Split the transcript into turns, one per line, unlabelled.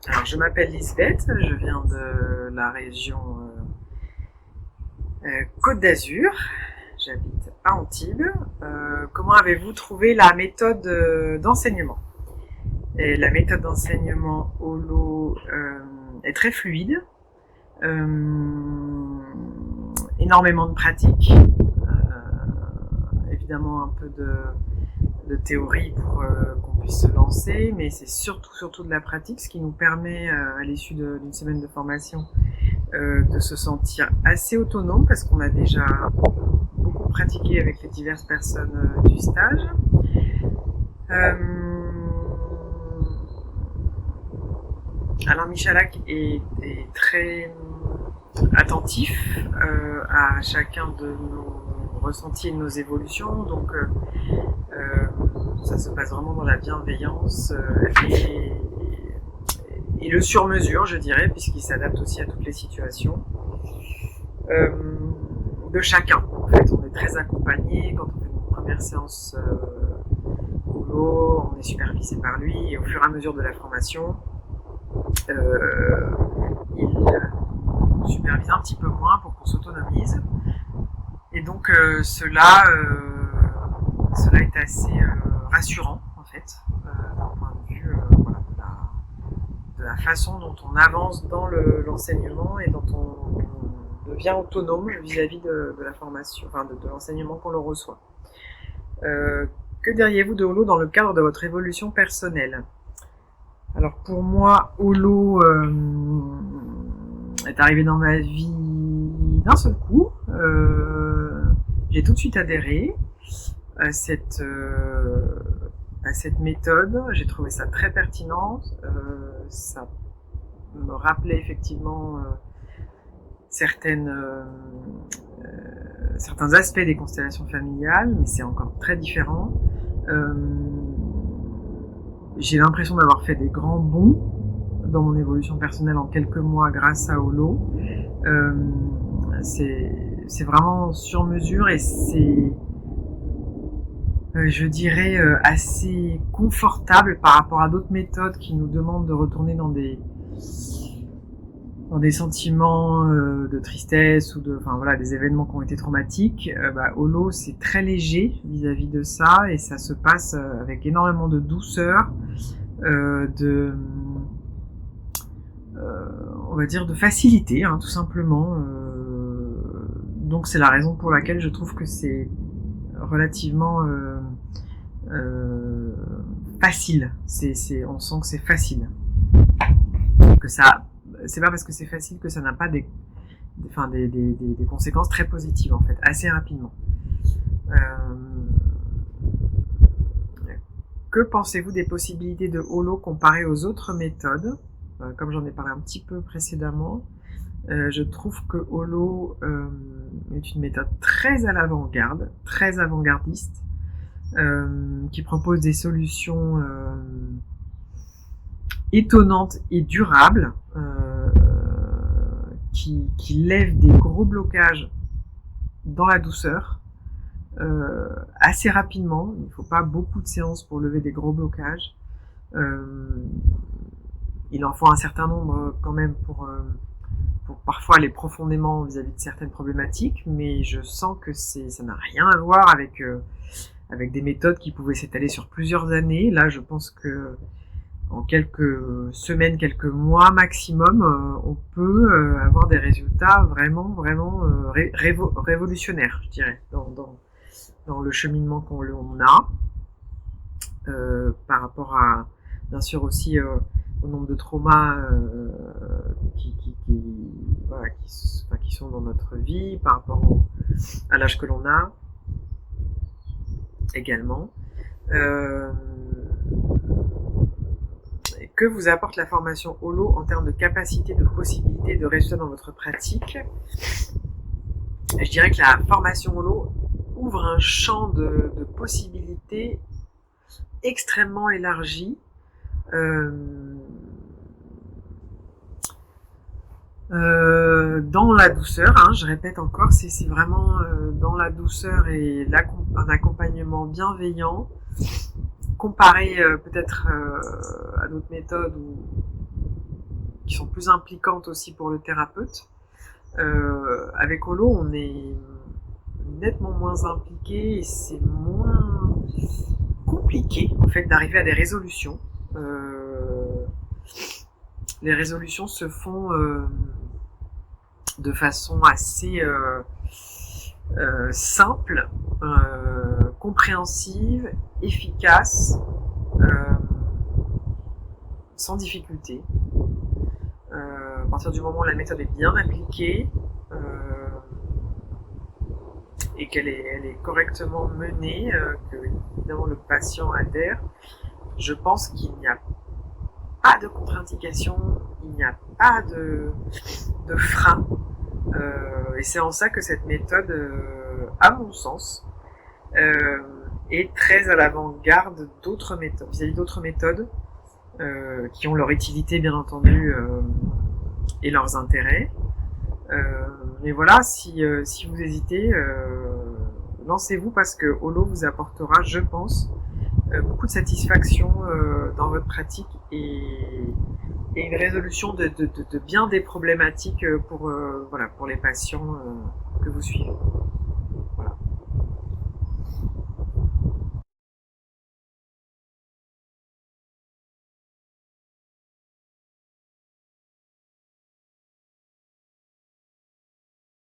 Alors, je m'appelle Lisbeth, je viens de la région Côte d'Azur, j'habite à Antibes. Comment avez-vous trouvé la méthode d'enseignement? Et la méthode d'enseignement holo est très fluide, euh, énormément de pratique, évidemment un peu de théorie pour qu'on puisse se lancer, mais c'est surtout de la pratique, ce qui nous permet, à l'issue d'une semaine de formation, de se sentir assez autonome parce qu'on a déjà beaucoup pratiqué avec les diverses personnes du stage. Euh, Alain Michalak est très attentif à chacun de nos ressentis et de nos évolutions, donc ça se passe vraiment dans la bienveillance et le sur-mesure, je dirais, puisqu'il s'adapte aussi à toutes les situations euh, de chacun. En fait, on est très accompagné quand on fait une première séance boulot, on est supervisé par lui et au fur et à mesure de la formation, il supervise un petit peu moins pour qu'on s'autonomise. Et donc cela est assez rassurant en fait, d'un point de vue voilà, de la façon dont on avance dans l'enseignement et dont on devient autonome vis-à-vis de la formation, enfin de l'enseignement qu'on le reçoit. Que diriez-vous de Holo dans le cadre de votre évolution personnelle? Alors pour moi, Holo est arrivé dans ma vie d'un seul coup. J'ai tout de suite adhéré à cette méthode. J'ai trouvé ça très pertinent. Ça me rappelait effectivement certains aspects des constellations familiales, mais c'est encore très différent. J'ai l'impression d'avoir fait des grands bonds dans mon évolution personnelle en quelques mois grâce à Holo. Euh, c'est vraiment sur mesure et c'est, je dirais, assez confortable par rapport à d'autres méthodes qui nous demandent de retourner dans des sentiments de tristesse ou enfin voilà, des événements qui ont été traumatiques. Holo, c'est très léger vis-à-vis de ça et ça se passe avec énormément de douceur, on va dire de facilité, hein, tout simplement. Donc c'est la raison pour laquelle je trouve que c'est relativement euh, facile. On sent que c'est facile, que ça. C'est pas parce que c'est facile que ça n'a pas des conséquences très positives en fait, assez rapidement. Euh, que pensez-vous des possibilités de Holo comparées aux autres méthodes? Comme j'en ai parlé un petit peu précédemment, je trouve que Holo est une méthode très à l'avant-garde, très avant-gardiste, qui propose des solutions étonnantes et durables, qui lèvent des gros blocages dans la douceur, assez rapidement. Il ne faut pas beaucoup de séances pour lever des gros blocages. Il en faut un certain nombre quand même pour parfois aller profondément vis-à-vis de certaines problématiques, mais je sens que ça n'a rien à voir avec des méthodes qui pouvaient s'étaler sur plusieurs années. Là, je pense que en quelques semaines, quelques mois maximum, on peut avoir des résultats vraiment révolutionnaires, je dirais, dans le cheminement qu'on a, par rapport à, bien sûr aussi, au nombre de traumas qui sont dans notre vie, par rapport à l'âge que l'on a également. Que vous apporte la formation Holo en termes de capacité, de possibilités, de résultats dans votre pratique? Je dirais que la formation Holo ouvre un champ de possibilités extrêmement élargi. Dans la douceur, hein, je répète encore, c'est vraiment dans la douceur et un accompagnement bienveillant, comparé peut-être à d'autres méthodes qui sont plus impliquantes aussi pour le thérapeute. Avec Holo, on est nettement moins impliqué et c'est moins compliqué en fait d'arriver à des résolutions. Les résolutions se font de façon assez simple, compréhensive, efficace, sans difficulté. À partir du moment où la méthode est bien appliquée et qu'elle est correctement menée, que évidemment le patient adhère, je pense qu'il n'y a pas de contre-indication, il n'y a pas de frein. Et c'est en ça que cette méthode, à mon sens, est très à l'avant-garde d'autres méthodes, vis-à-vis d'autres méthodes qui ont leur utilité bien entendu et leurs intérêts. Mais voilà, si vous hésitez, lancez-vous parce que Holo vous apportera, je pense, beaucoup de satisfaction dans votre pratique et une résolution de bien des problématiques pour les patients que vous suivez.